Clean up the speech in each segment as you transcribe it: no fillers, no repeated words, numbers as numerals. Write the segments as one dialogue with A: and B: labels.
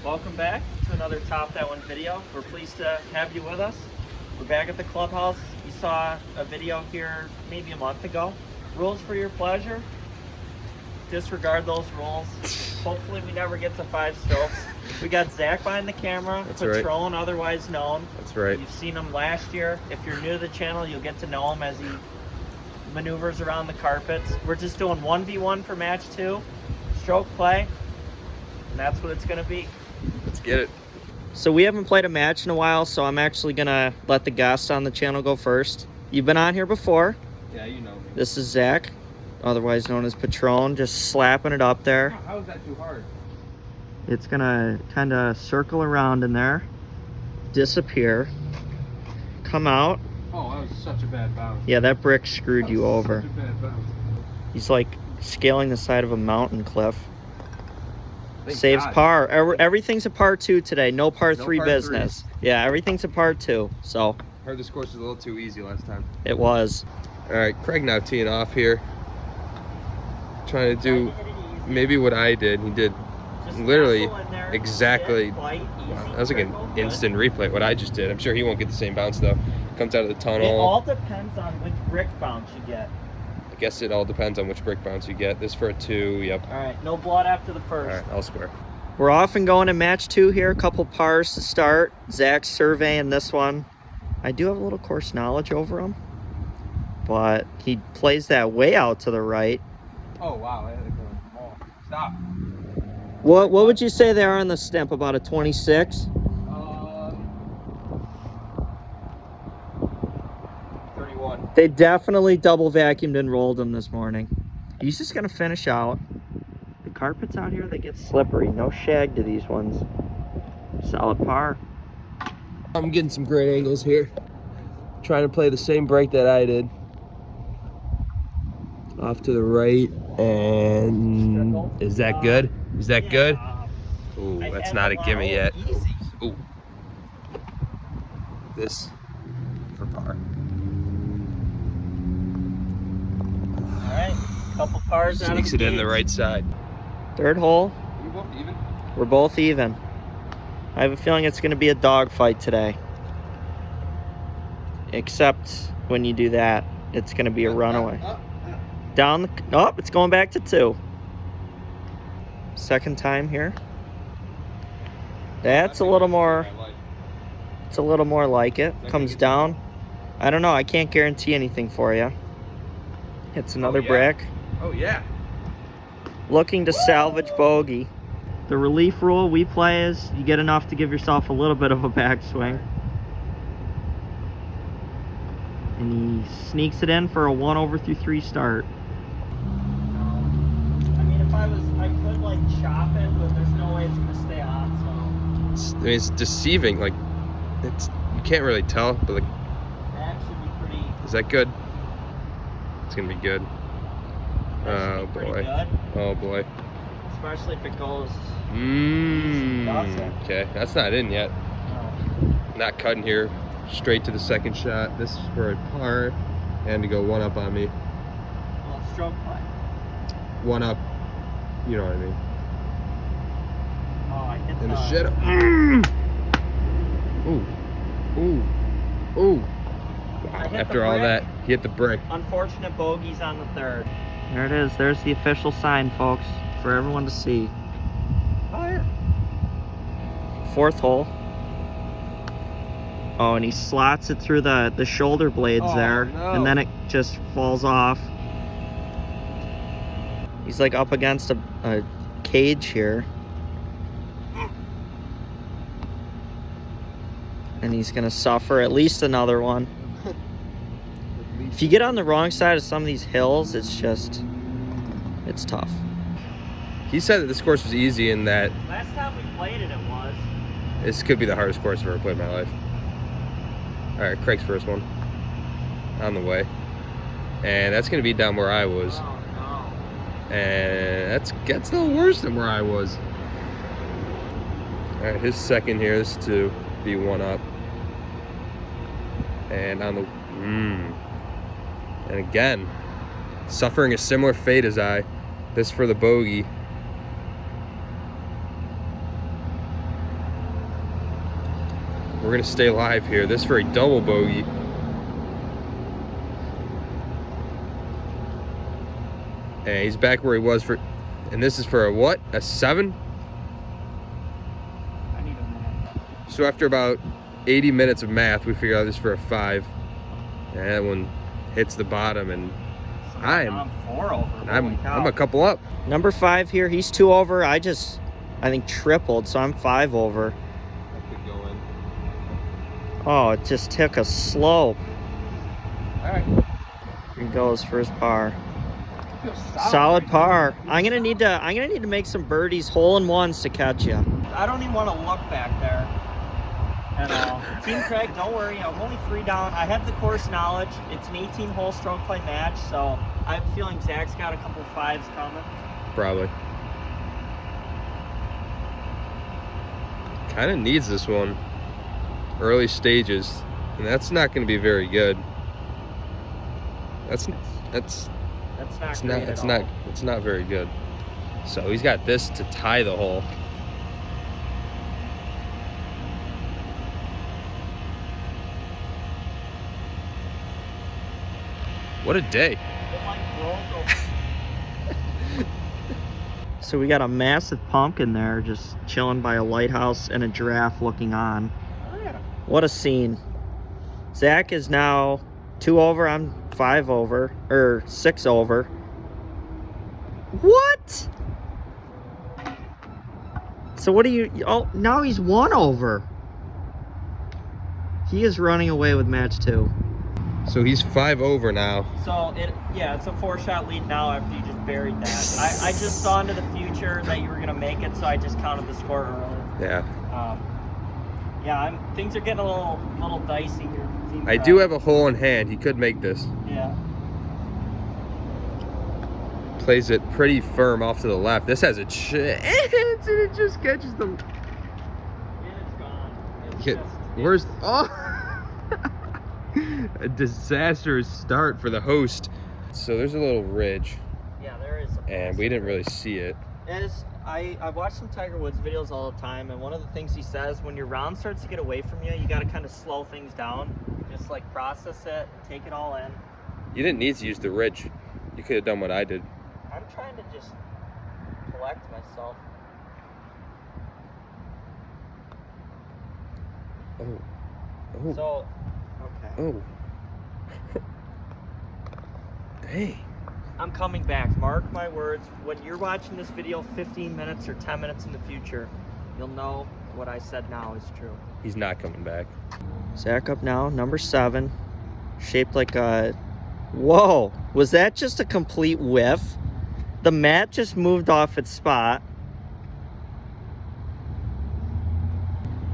A: Welcome back to another Top That One video. We're pleased to have you with us. We're back at the clubhouse. You saw a video here maybe a month ago. Rules for your pleasure. Disregard those rules. Hopefully we never get to 5 strokes. We got Zach behind the camera.
B: That's
A: Pettrone,
B: right.
A: otherwise known.
B: That's right.
A: You've seen him last year. If you're new to the channel, you'll get to know him as he maneuvers around the carpets. We're just doing 1v1 for match 2. Stroke play. And that's what it's going to be.
B: Let's get it.
A: So we haven't played a match in a while, so I'm actually going to let the guests on the channel go first. You've been on here before.
B: Yeah, you know me.
A: This is Zach, otherwise known as Pettrone, just slapping it up there.
B: How is that too hard?
A: It's going to kind of circle around in there, disappear, come out.
B: Oh, that was such a bad bounce.
A: Yeah, that brick screwed you over.
B: Such a bad bounce.
A: He's like scaling the side of a mountain cliff.
B: Thank
A: Saves
B: God.
A: par. Everything's a par 2 today. No par 3
B: par
A: business. Yeah, everything's a par 2. So
B: Heard this course was a little too easy last time.
A: it was.
B: All right, Craig now teeing off here. Trying to do maybe what I did. He did literally exactly. Wow, that was like an instant replay. What I just did. I'm sure he won't get the same bounce though. Comes out of the
A: It
B: tunnel.
A: all depends on which brick bounce you get.
B: I guess it all depends on which brick bounce you get. This for a 2. Yep.
A: All right, no blood after the first.
B: All right, I'll square.
A: We're off and going to match 2 here. A couple pars to start. Zach's surveying this one. I do have a little course knowledge over him, but he plays that way out to the right.
B: Oh wow! I had to go. Oh, stop.
A: What would you say they are on the stimp? About a 26?
B: 31.
A: They definitely double vacuumed and rolled him this morning. He's just gonna finish out. The carpets out here, they get slippery. No shag to these ones. Solid par.
B: I'm getting some great angles here. Trying to play the same break that I did. Off to the right, and is that good? Is that good? Ooh, that's not a gimme yet. Ooh. This for par.
A: All right, couple pars out of
B: Sneaks
A: the
B: it in the
A: gates.
B: right side.
A: Third hole.
B: You both even?
A: We're both even. I have a feeling it's going to be a dogfight today. Except when you do that, it's going to be a runaway. Down the... Oh, it's going back to 2. Second time here. That's a little more... It's a little more like it. Comes down. I don't know. I can't guarantee anything for you. Hits another brick.
B: Oh, yeah.
A: Looking to salvage bogey. The relief rule we play is you get enough to give yourself a little bit of a backswing. And he sneaks it in for a 1/3 start. I mean, if I could like chop it, but there's no way it's gonna stay on, so.
B: It's deceiving. Like, you can't really tell, but like,
A: That should be pretty.
B: is that good? It's gonna be good.
A: That should be pretty good.
B: Oh boy.
A: Especially if it goes.
B: Okay, that's not in yet. Not cutting here. Straight to the second shot. This is for a par, and to go 1 up on me.
A: Well, it's stroke play.
B: 1 up. You know what I mean.
A: Oh, I hit
B: In the
A: the
B: shadow. Ooh. Ooh.
A: I hit
B: After
A: the
B: all
A: brick.
B: that, he hit the brick.
A: Unfortunate bogeys on the 3rd. There it is. There's the official sign, folks, for everyone to see.
B: Oh yeah.
A: 4th hole. Oh, and he slots it through the shoulder blades there,
B: no.
A: and then it just falls off. He's like up against a cage here. And he's gonna suffer at least another one. If you get on the wrong side of some of these hills, it's tough.
B: He said that this course was easy and that
A: Last time we played it, it was.
B: this could be the hardest course I've ever played in my life. All right, Craig's first one on the way, and that's gonna be down where I was,
A: Oh, no.
B: and that's no worse than where I was. All right, his second here is to be 1 up, and on the and again, suffering a similar fate as I. This for the bogey. We're gonna stay live here. This is for a double bogey. And he's back where he was for, and this is for a what? A 7?
A: I need a minute.
B: So after about 80 minutes of math, we figured out this is for a 5. And that one hits the bottom, and
A: So
B: I'm
A: 4 over.
B: I'm a couple up.
A: Number 5 here. He's 2 over. I think tripled, so I'm 5 over.
B: I could go in.
A: Oh, it just took a slope.
B: All right.
A: Here goes first par. Solid par. I'm gonna need to make some birdies, hole-in-ones to catch you. I don't even want to look back there at all. Team Craig, don't worry. I'm only 3 down. I have the course knowledge. It's an 18-hole stroke play match, so I have a feeling Zach's got a couple 5s coming.
B: Probably. Kind of needs this one. Early stages, and that's not going to be very good. It's not very good. So he's got this to tie the hole. What a day.
A: So we got a massive pumpkin there just chilling by a lighthouse and a giraffe looking on.
B: Oh, yeah.
A: What a scene. Zach is now 2 over. I'm 5 over, or 6 over. What? So what do you, oh, now he's 1 over. He is running away with match 2.
B: So he's 5 over now.
A: So it's a 4-shot lead now after you just buried that. I just saw into the future that you were gonna make it, so I just counted the score early.
B: Yeah.
A: Things are getting a little dicey here.
B: I do have a hole in hand. He could make this.
A: Yeah.
B: Plays it pretty firm off to the left. This has a chance, and it just catches them.
A: And it's gone.
B: Where's a disastrous start for the host. So there's a little ridge.
A: Yeah, there is.
B: And we didn't really see it.
A: I watch some Tiger Woods videos all the time, and one of the things he says, when your round starts to get away from you, you got to kind of slow things down. Just like process it, take it all in.
B: You didn't need to use the ridge. You could have done what I did.
A: I'm trying to just collect myself.
B: Oh.
A: So, okay.
B: Oh. Dang.
A: I'm coming back. Mark my words. When you're watching this video 15 minutes or 10 minutes in the future, you'll know what I said now is true.
B: He's not coming back.
A: Zach up now, number 7. Shaped like a... Whoa! Was that just a complete whiff? The mat just moved off its spot.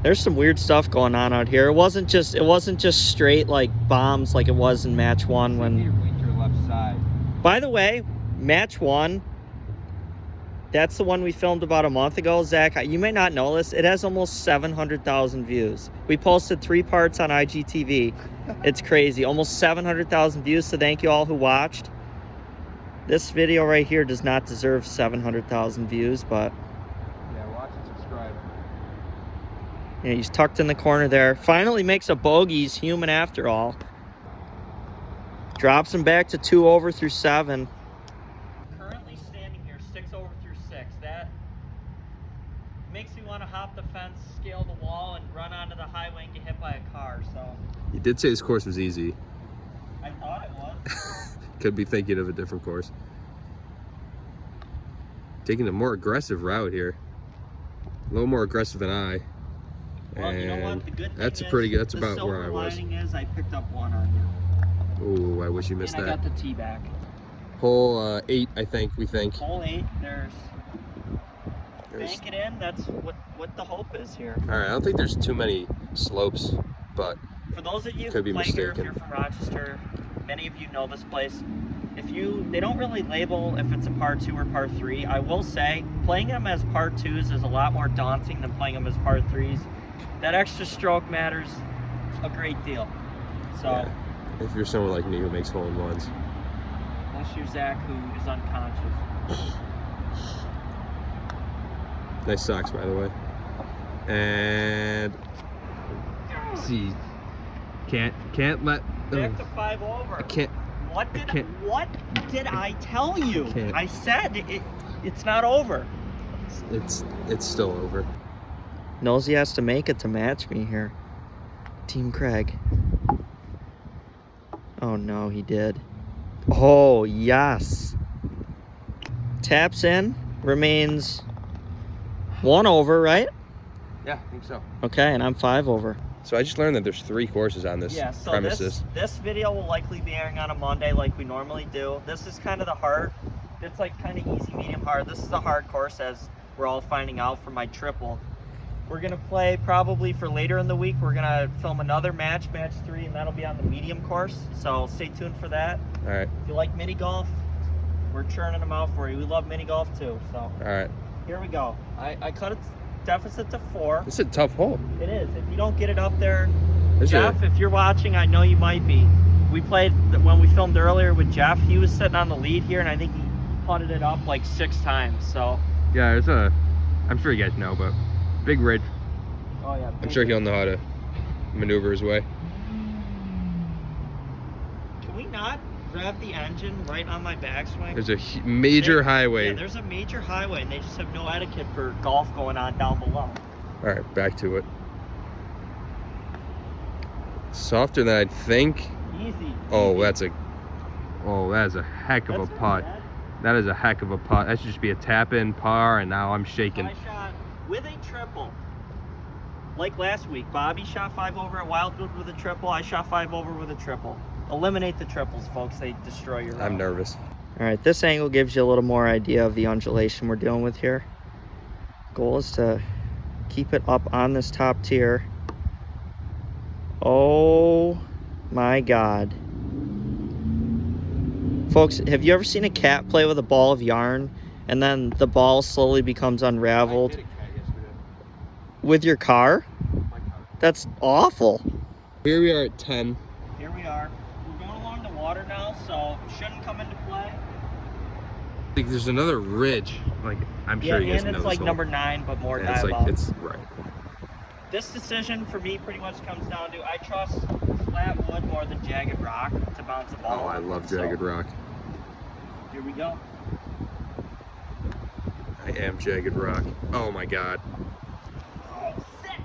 A: There's some weird stuff going on out here. It wasn't just straight like bombs like it was in match 1 when...
B: Your left side.
A: By the way, match 1, that's the one we filmed about a month ago. Zach, you may not know this. It has almost 700,000 views. We posted 3 parts on IGTV. It's crazy. Almost 700,000 views, so thank you all who watched. This video right here does not deserve 700,000 views, but...
B: Yeah, watch and subscribe.
A: Yeah, he's tucked in the corner there. Finally makes a bogey. He's human after all. Drops him back to 2 over through 7. Currently standing here 6 over through 6. That makes me want to hop the fence, scale the wall, and run onto the highway and get hit by a car. So
B: You did say this course was easy.
A: I thought it was.
B: Could be thinking of a different course. Taking a more aggressive route here. A little more aggressive than I.
A: Well,
B: And
A: you know what? The good thing
B: that's
A: is,
B: a pretty good. That's about where I
A: The
B: was.
A: silver lining is I picked up 1 on you.
B: Oh, I wish you missed
A: And I
B: that.
A: got the tee back.
B: Hole 8, I think. We think.
A: Hole 8. There's bank it in. That's what the hope is here.
B: All right. I don't think there's too many slopes, but
A: For those of you
B: Could
A: who
B: be
A: play here, if
B: mistaken.
A: you're from Rochester, many of you know this place. They don't really label if it's a par 2 or par 3. I will say, playing them as par 2s is a lot more daunting than playing them as par 3s. That extra stroke matters a great deal. So,
B: yeah, if you're someone like me who makes hole-in-ones.
A: unless you're Zach, who is unconscious.
B: Nice socks, by the way. And See, can't let.
A: Back to 5 over.
B: I can't.
A: What did I tell you? I said it's not over.
B: It's still over.
A: Knows he has to make it to match me here. Team Craig. Oh no, he did. Oh yes. Taps in, remains 1 over, right?
B: Yeah, I think so.
A: Okay, and I'm 5 over.
B: So I just learned that there's 3 courses on this premises.
A: This video will likely be airing on a Monday like we normally do. This is kind of the hard. It's like kind of easy, medium, hard. This is the hard course, as we're all finding out for my triple. We're gonna play probably for later in the week. We're gonna film another match 3, and that'll be on the medium course. So stay tuned for that.
B: All right.
A: If you like mini golf, we're churning them out for you. We love mini golf too. So.
B: All right.
A: Here we go. I cut its deficit to 4.
B: This is a tough hole.
A: It is. If you don't get it up there, Jeff, if you're watching, I know you might be. We played when we filmed earlier with Jeff. He was sitting on the lead here, and I think he putted it up like 6 times. So. Yeah,
B: there's a. I'm sure you guys know, but big ridge.
A: Oh yeah.
B: I'm sure he'll know how to maneuver his way.
A: Can we not grab the engine right on my backswing?
B: There's a major highway.
A: Yeah, there's a major highway, and they just have no etiquette for golf going on down below.
B: All right, back to it. Softer than I'd think.
A: Easy.
B: Oh, that's a heck of a putt. That is a heck of a putt. That should just be a tap-in par, and now I'm shaking.
A: I shot with a triple. Like last week, Bobby shot 5 over at Wildwood with a triple. I shot 5 over with a triple. Eliminate the triples, folks. They destroy your round.
B: I'm nervous.
A: All right, this angle gives you a little more idea of the undulation we're dealing with here. Goal is to keep it up on this top tier. Oh my God. Folks, have you ever seen a cat play with a ball of yarn and then the ball slowly becomes unraveled?
B: I did a cat yesterday.
A: With your car?
B: My car.
A: That's awful.
B: Here we are at 10.
A: Here we are. We're going along the water now, so shouldn't come into play.
B: Like there's another ridge. Like I'm sure you guys know
A: and it's
B: this
A: like
B: hole.
A: number 9, but more
B: And
A: diabolical.
B: it's right.
A: This decision for me pretty much comes down to I trust flat wood more than jagged rock to bounce the ball.
B: Oh, I love jagged rock.
A: Here we go.
B: I am jagged rock. Oh my God.
A: Oh, sick.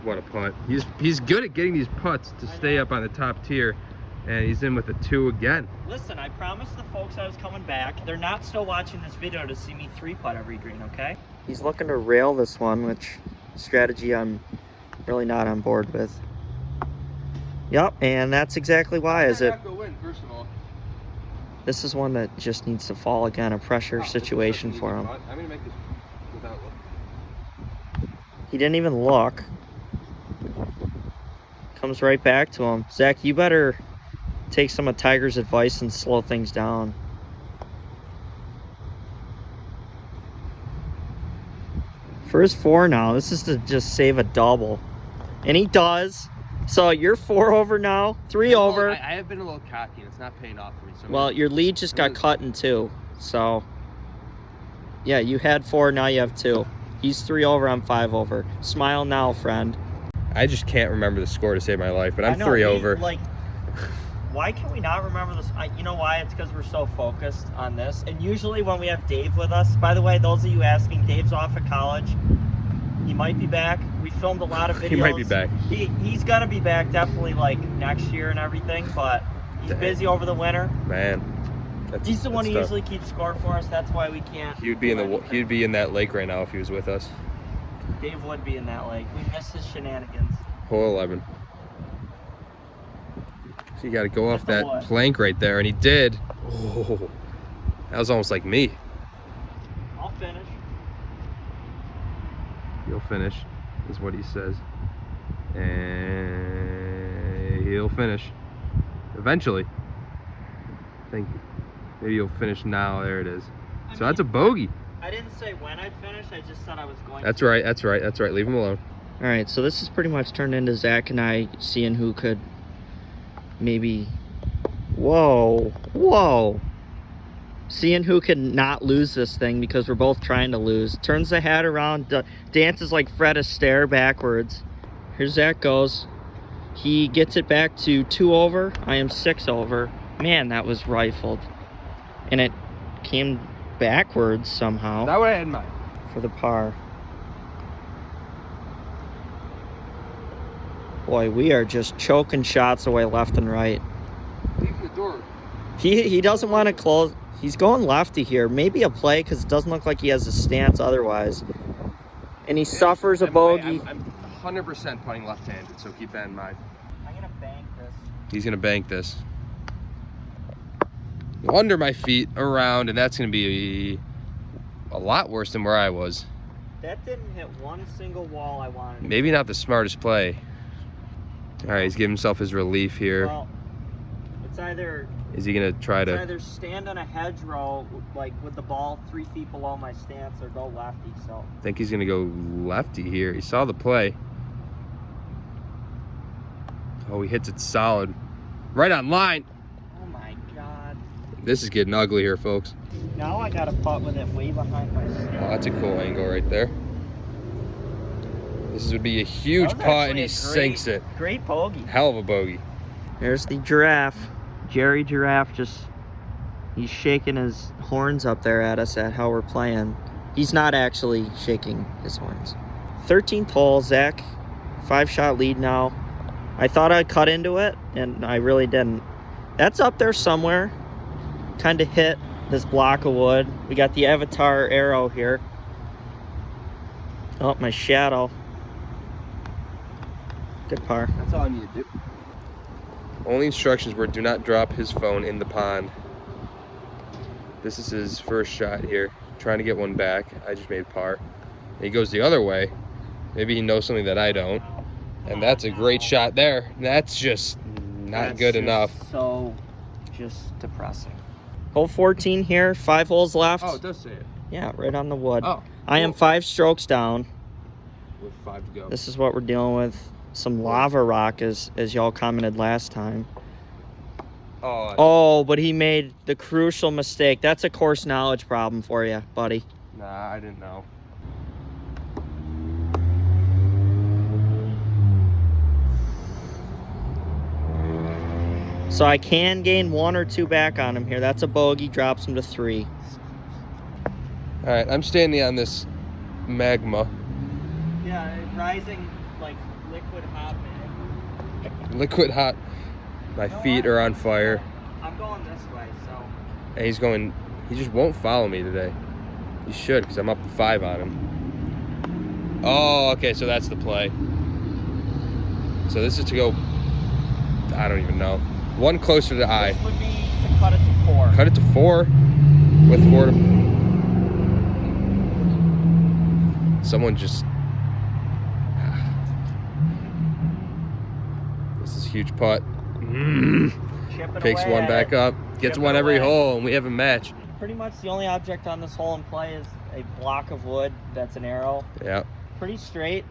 B: What a putt. He's good at getting these putts to stay up on the top tier, and he's in with a 2 again.
A: Listen, I promised the folks I was coming back. They're not still watching this video to see me 3-putt every green, okay? He's looking to rail this one, which strategy I'm really not on board with. Yep, and that's exactly why. Is it?
B: Go in, first of all.
A: This is one that just needs to fall again, a pressure situation for him.
B: I'm gonna make this without looking.
A: He didn't even look. Comes right back to him. Zach, you better take some of Tiger's advice and slow things down. For his 4 now, this is to just save a double. And he does. So you're 4 over now, 3 over.
B: I have been a little cocky and it's not paying off for me. So
A: well, your lead just got cut in 2. So, yeah, you had 4, now you have 2. He's 3 over, I'm 5 over. Smile now, friend.
B: I just can't remember the score to save my life, but I'm 3 over.
A: Like, why can we not remember this? You know why? It's because we're so focused on this. And usually when we have Dave with us, by the way, those of you asking, Dave's off at college. He might be back. We filmed a lot of videos.
B: He might be back.
A: He's going to be back definitely like next year and everything, but he's busy over the winter.
B: Man.
A: He's the one who usually keeps score for us. That's why we can't.
B: He'd be in that lake right now if he was with us.
A: Dave would be in that lake. We miss his shenanigans.
B: Hole 11. So you got to go off that plank right there, and he did. Oh, that was almost like me.
A: I'll finish.
B: He'll finish, is what he says. And he'll finish. Eventually. I think maybe he'll finish now. There it is. So that's a bogey.
A: I didn't say when I'd finish. I just said I was going
B: That's
A: to.
B: right. That's right. That's right. Leave him alone.
A: All right. So this is pretty much turned into Zach and I seeing who could maybe... Whoa. Whoa. Seeing who could not lose this thing because we're both trying to lose. Turns the hat around, dances like Fred Astaire backwards. Here's Zach goes. He gets it back to 2 over. I am 6 over. Man, that was rifled. And it came backwards somehow.
B: That what I had in mind.
A: For the par. Boy, we are just choking shots away left and right.
B: Leaving the door.
A: He doesn't want to close. He's going lefty here. Maybe a play because it doesn't look like he has a stance otherwise. And he suffers a bogey.
B: I'm 100% putting left-handed, so keep that in mind.
A: I'm going to bank this.
B: He's going to bank this. Under my feet, around, and that's going to be a lot worse than where I was.
A: That didn't hit one single wall I wanted.
B: Maybe not the smartest play. All right, he's giving himself his relief here.
A: Well, it's either...
B: Is he going to try to...
A: either stand on a hedgerow, like with the ball 3 feet below my stance, or go lefty, so...
B: I think he's going to go lefty here. He saw the play. Oh, he hits it solid. Right on line.
A: Oh my God.
B: This is getting ugly here, folks.
A: Now I got to putt with it way behind my stance.
B: Oh, that's a cool angle right there. This would be a huge putt, and he sinks it.
A: Great bogey.
B: Hell of a bogey.
A: There's the giraffe. Jerry Giraffe he's shaking his horns up there at us at how we're playing. He's not actually shaking his horns. 13th hole, Zach. 5-shot lead now. I thought I'd cut into it, and I really didn't. That's up there somewhere. Kind of hit this block of wood. We got the Avatar arrow here. Oh, my shadow. Good par.
B: That's all I need to do. Only instructions were do not drop his phone in the pond. This is his first shot here. Trying to get one back. I just made par. He goes the other way. Maybe he knows something that I don't. And that's a great shot there. That's just not good enough.
A: So just depressing. Hole 14 here. 5 holes left.
B: Oh, it does say it.
A: Yeah, right on the wood.
B: Oh,
A: I am 5 strokes down.
B: With 5 to go.
A: This is what we're dealing with. Some lava rock, as y'all commented last time. Oh, but he made the crucial mistake. That's a course knowledge problem for you, buddy.
B: Nah, I didn't know.
A: So I can gain 1 or 2 back on him here. That's a bogey, drops him to 3.
B: All right, I'm standing on this magma.
A: Yeah, rising like liquid hot, man.
B: Liquid hot. My feet are on fire.
A: I'm going this way, so.
B: And he's going, he just won't follow me today. He should, because I'm up to 5 on him. Oh, okay, so that's the play. So this is to go, I don't even know. 1 closer to I.
A: This would be to cut it to 4.
B: Cut it to 4 with 4 to... Someone just... This is a huge putt. Takes
A: away
B: 1 back up. Gets 1 every hole, and we have a match.
A: Pretty much the only object on this hole in play is a block of wood that's an arrow.
B: Yeah.
A: Pretty straight.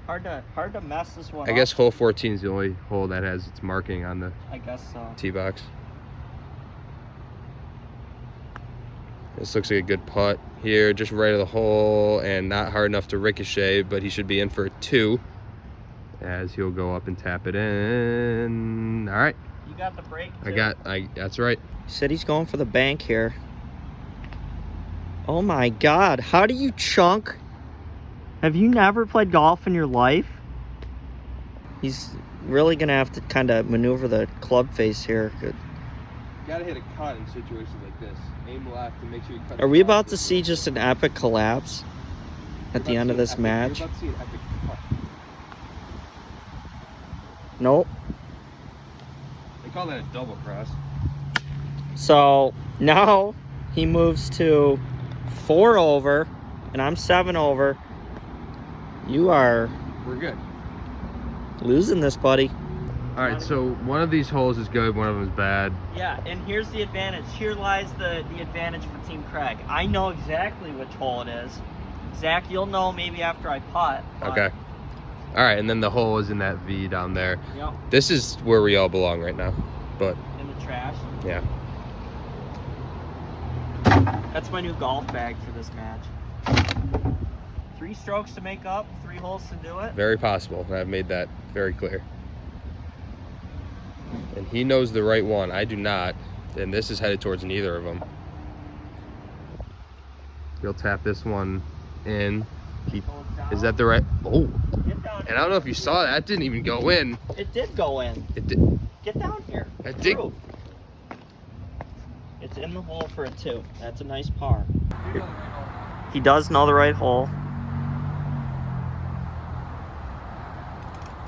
A: Hard to mess this one up.
B: I guess hole 14 is the only hole that has its marking on the tee box. This looks like a good putt here, just right of the hole, and not hard enough to ricochet, but he should be in for a 2 as he'll go up and tap it in. All right.
A: You got the break too.
B: That's right.
A: He said he's going for the bank here. Oh my God, how do you chunk? Have you never played golf in your life? He's really gonna have to kind of maneuver the club face here. Good.
B: You gotta hit a cut in situations like this. Aim left and make sure you cut.
A: Are we about to see just an epic collapse at the end of this match?
B: You're about to see an epic cut.
A: Nope.
B: They call that a double cross.
A: So now he moves to 4 over, and I'm 7 over. We're
B: good.
A: Losing this, buddy.
B: All right, so one of these holes is good, one of them is bad.
A: Yeah, and here's the advantage. Here lies the advantage for Team Craig. I know exactly which hole it is. Zach, you'll know maybe after I putt.
B: Okay. All right, and then the hole is in that V down there.
A: Yep.
B: This is where we all belong right now, but.
A: In the trash.
B: Yeah.
A: That's my new golf bag for this match. 3 strokes to make up, 3 holes to do it.
B: Very possible. I've made that very clear. And he knows the right one. I do not. And this is headed towards neither of them. He'll tap this one in. Is that the right? Oh. And I don't know if you saw that. That didn't even go in.
A: It did go in.
B: It did.
A: Get down here.
B: It did.
A: It's in the hole for a 2. That's a nice par. He does know the right hole.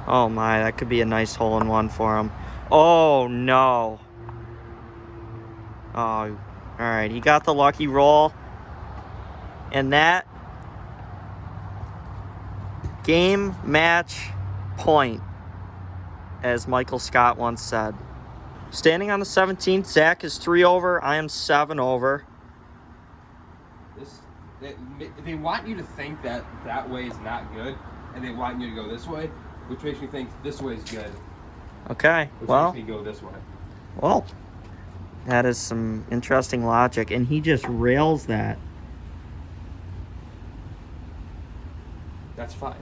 A: Oh my, that could be a nice hole-in-one for him. Oh no. Oh, all right. He got the lucky roll. And that game, match, point, as Michael Scott once said. Standing on the 17th, Zach is 3 over. I am 7 over.
B: They want you to think that that way is not good, and they want you to go this way, which makes me think this way is good.
A: Okay,
B: Which
A: well.
B: makes me go this way.
A: Well, that is some interesting logic, and he just rails that.
B: That's fine.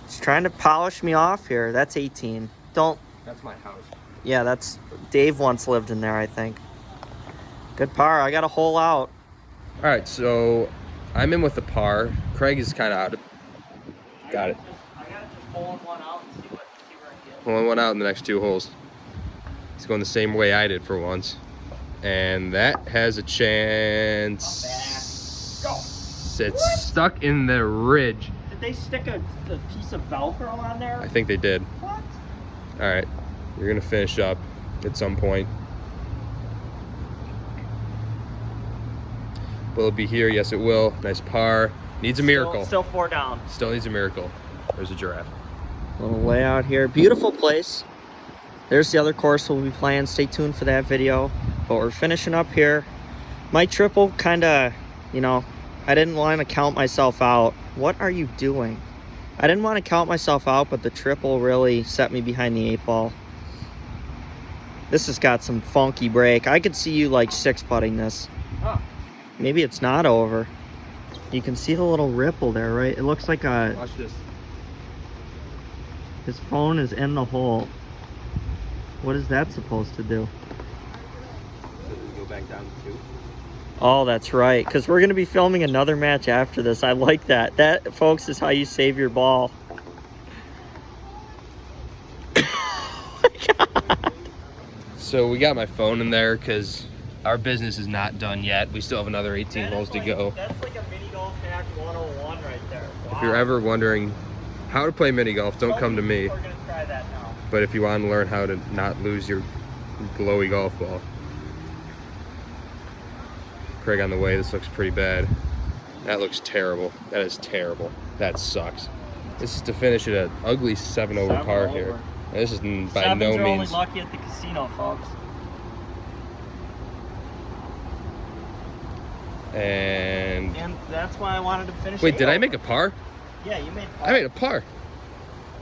A: He's trying to polish me off here. That's 18. Don't.
B: That's my house.
A: Yeah, that's. Dave once lived in there, I think. Good par. I got a hole out.
B: All right, so I'm in with the par. Craig is kind of out. Got it.
A: I got to just hole one out and see where I get.
B: Pulling one out in the next 2 holes. He's going the same way I did for once. And that has a chance. It's stuck in the ridge.
A: Did they stick a piece of Velcro on there?
B: I think they did.
A: What?
B: All right, you're gonna finish up at some point. Will it be here? Yes, it will. Nice par. Needs a miracle.
A: Still 4 down.
B: Still needs a miracle. There's a giraffe.
A: Little layout here. Beautiful place. There's the other course we'll be playing. Stay tuned for that video. But we're finishing up here. My triple kind of, you know, I didn't want to count myself out. What are you doing? I didn't want to count myself out, but the triple really set me behind the 8 ball. This has got some funky break. I could see you like 6-putting this.
B: Huh.
A: Maybe it's not over. You can see the little ripple there, right? It looks like a...
B: Watch this.
A: His phone is in the hole. What is that supposed to do?
B: Go back down to 2.
A: Oh, that's right. Because we're going to be filming another match after this. I like that. That, folks, is how you save your ball. Oh my God.
B: So we got my phone in there because our business is not done yet. We still have another 18 holes to go.
A: That's like a mini golf hack 101 right there. Wow.
B: If you're ever wondering how to play mini golf, don't come to me.
A: We're going to try that now.
B: But if you want to learn how to not lose your glowy golf ball. Craig on the way. This looks pretty bad. That looks terrible. That is terrible. That sucks. This is to finish at an ugly 7 over par here. And this is by no
A: Sevens are only
B: means.
A: lucky at the casino, folks.
B: And
A: that's why I wanted to finish.
B: wait, did I make a par?
A: Yeah, you made par.
B: I made a par.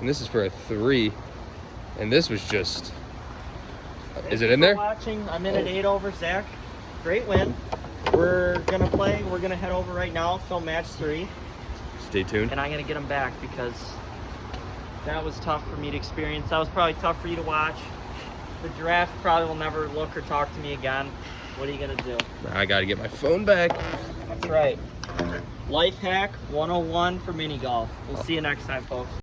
B: And this is for a 3. And this was just. Is it in there?
A: Watching. I'm in at 8 over, Zach. Great win. We're gonna play. We're gonna head over right now, film match 3.
B: Stay tuned.
A: And I'm gonna get him back because that was tough for me to experience. That was probably tough for you to watch. The giraffe probably will never look or talk to me again. What are you gonna do?
B: I gotta get my phone back.
A: That's right. Life hack 101 for mini golf. We'll see you next time, folks.